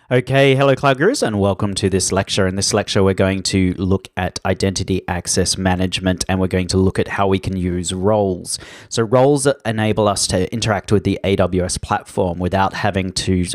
Okay, hello Cloud Gurus and welcome to this lecture. In this lecture, we're going to look at identity access management and we're going to look at how we can use roles. So roles enable us to interact with the AWS platform without having to,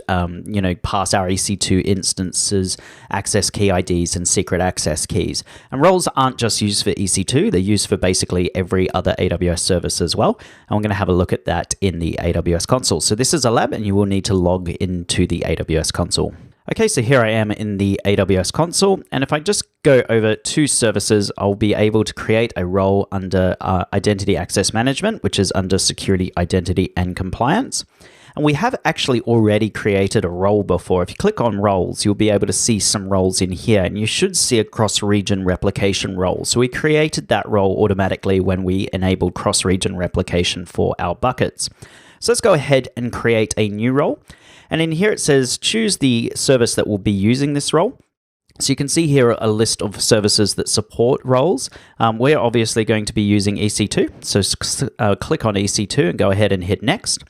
pass our EC2 instances, access key IDs and secret access keys. And roles aren't just used for EC2, they're used for basically every other AWS service as well. And we're going to have a look at that in the AWS console. So this is a lab and you will need to log into the AWS console. Okay, so here I am in the AWS console, and if I just go over to services, I'll be able to create a role under Identity Access Management, which is under Security, Identity, and Compliance. And we have actually already created a role before. If you click on roles, you'll be able to see some roles in here, and you should see a cross-region replication role. So we created that role automatically when we enabled cross-region replication for our buckets. So let's go ahead and create a new role. And in here it says, choose the service that will be using this role. So you can see here a list of services that support roles. We're obviously going to be using EC2. So click on EC2 and go ahead and hit next.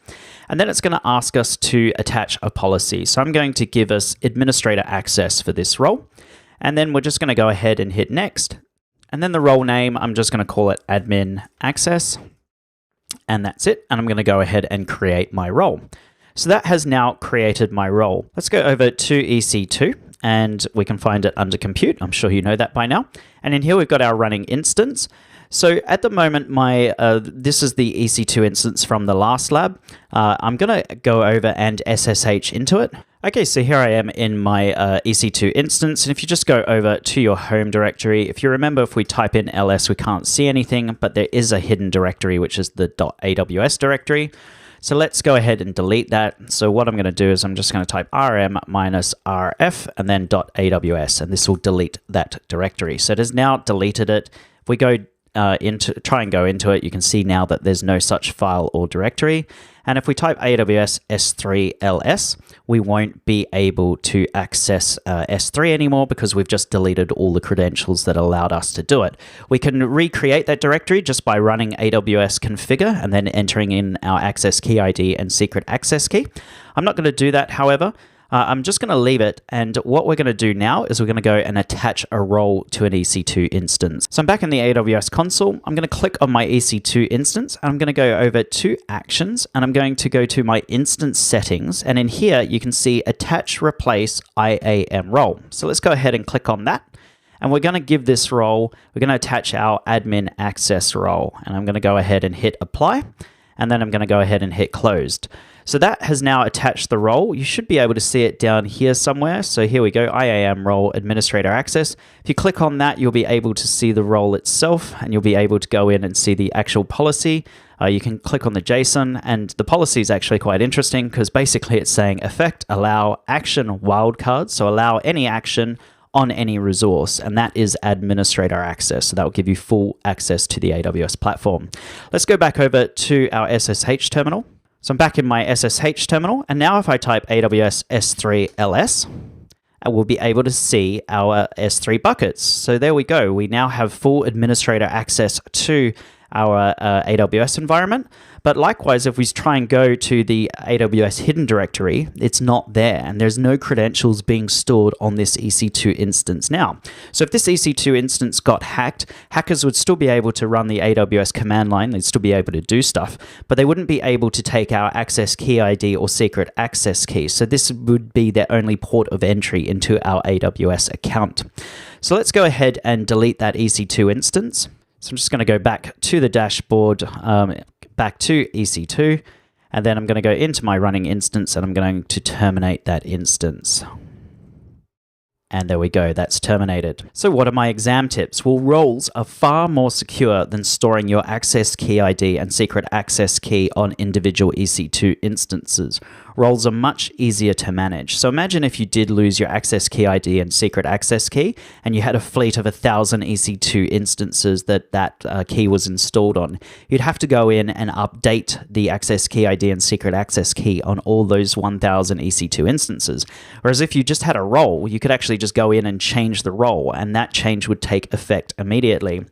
And then it's going to ask us to attach a policy. So I'm going to give us administrator access for this role. And then we're just going to go ahead and hit next. And then the role name, I'm just going to call it admin access. And that's it. And I'm going to go ahead and create my role. So that has now created my role. Let's go over to EC2 and we can find it under compute. I'm sure you know that by now. And in here we've got our running instance. So at the moment, this is the EC2 instance from the last lab. I'm going to go over and SSH into it. Okay, so here I am in my EC2 instance. And if you just go over to your home directory, if you remember, if we type in ls, we can't see anything, but there is a hidden directory, which is the .aws directory. So let's go ahead and delete that. So what I'm going to do is I'm just going to type rm-rf and then .aws, and this will delete that directory. So it has now deleted it. If we go try and go into it, you can see now that there's no such file or directory. And if we type AWS S3 we won't be able to access S3 anymore because we've just deleted all the credentials that allowed us to do it. We can recreate that directory just by running AWS configure and then entering in our access key ID and secret access key. I'm not going to do that, however. I'm just going to leave it, and what we're going to do now is we're going to go and attach a role to an EC2 instance. So I'm back in the AWS console. I'm going to click on my EC2 instance, and I'm going to go over to Actions, and I'm going to go to my instance settings, and in here you can see Attach Replace IAM Role. So let's go ahead and click on that, and we're going to give this role, we're going to attach our admin access role, and I'm going to go ahead and hit Apply, and then I'm going to go ahead and hit Closed. So that has now attached the role. You should be able to see it down here somewhere. So here we go, IAM role, administrator access. If you click on that, you'll be able to see the role itself, and you'll be able to go in and see the actual policy. You can click on the JSON, and the policy is actually quite interesting because basically it's saying effect, allow, action, wildcard. So allow any action on any resource, and that is administrator access. So that will give you full access to the AWS platform. Let's go back over to our SSH terminal. So I'm back in my SSH terminal, and now if I type AWS S3 ls, I will be able to see our S3 buckets. So there we go. We now have full administrator access to our AWS environment. But likewise, if we try and go to the AWS hidden directory, it's not there, and there's no credentials being stored on this EC2 instance now. So if this EC2 instance got hacked, hackers would still be able to run the AWS command line, they'd still be able to do stuff, but they wouldn't be able to take our access key ID or secret access key. So this would be their only port of entry into our AWS account. So let's go ahead and delete that EC2 instance. So I'm just going to go back to the dashboard, back to EC2, and then I'm going to go into my running instance and I'm going to terminate that instance. And there we go, that's terminated. So what are my exam tips? Well, roles are far more secure than storing your access key ID and secret access key on individual EC2 instances. Roles are much easier to manage. So imagine if you did lose your access key ID and secret access key, and you had a fleet of 1,000 EC2 instances that key was installed on. You'd have to go in and update the access key ID and secret access key on all those 1,000 EC2 instances. Whereas if you just had a role, you could actually just go in and change the role, and that change would take effect immediately.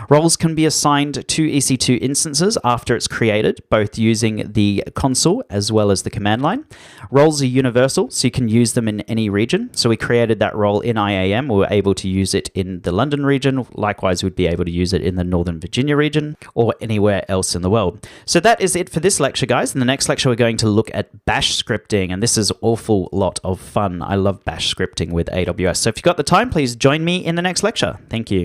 Roles can be assigned to EC2 instances after it's created, both using the console as well as the command line. Roles are universal, so you can use them in any region. So we created that role in IAM. We were able to use it in the London region. Likewise, we'd be able to use it in the Northern Virginia region or anywhere else in the world. So that is it for this lecture, guys. In the next lecture, we're going to look at bash scripting, and this is an awful lot of fun. I love bash scripting with AWS. So if you've got the time, please join me in the next lecture. Thank you.